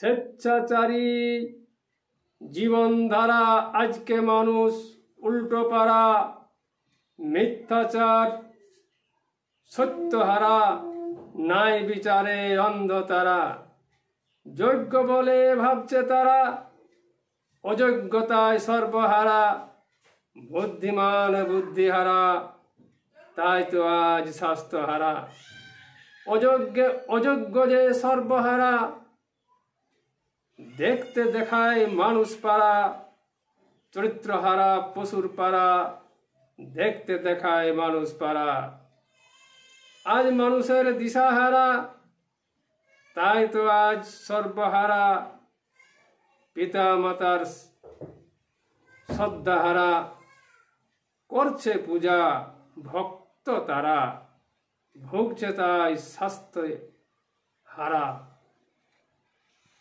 স্বেচ্ছাচারী জীবনধারা আজকে মানুষ উল্টো পারা, মিথ্যাচার সত্যহারা, নাই বিচারে অন্ধ তারা। যোগ্য বলে ভাবছে তারা, অযোগ্যতায় সর্বহারা। বুদ্ধিমান বুদ্ধিহারা, তাই তো আজ স্বাস্থ্যহারা। অযোগ্য যে সর্বহারা, দেখতে দেখায় মানুষ পারা। চরিত্রহারা পশুর পারা, দেখতে দেখায় মানুষ পারা। আজ মানুষের দিশাহারা, তাই তো আজ সর্বহারা। পিতা মাতার শ্রদ্ধাহারা, করছে পূজা ভক্ত তারা। ভুগছে তাই স্বাস্থ্য হারা।